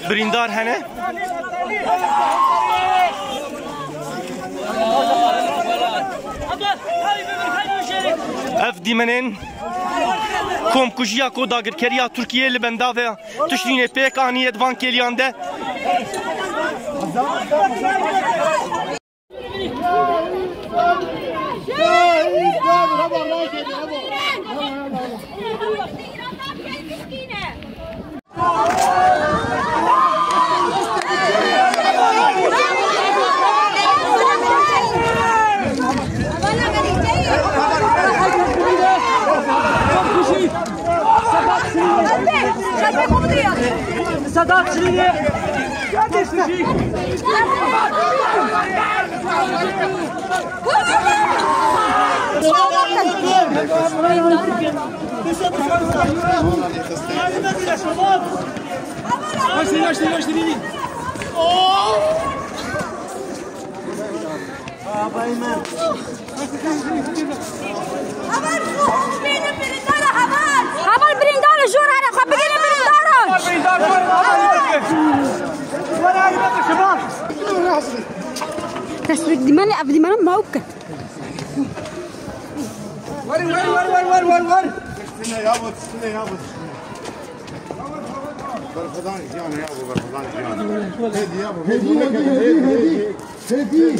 بريندار هنا اف دیمنین کم کجیا کو داگر کریا ترکیه لبنداوه تشرینه پیک آنی ادوان کلیانده Sadat Şirin'e kardeşler. تسويق دماني أبدي ما موكل ور استنى يابا استنى يابا برفضان جانا يابا برفضان جانا هدي يابا هدي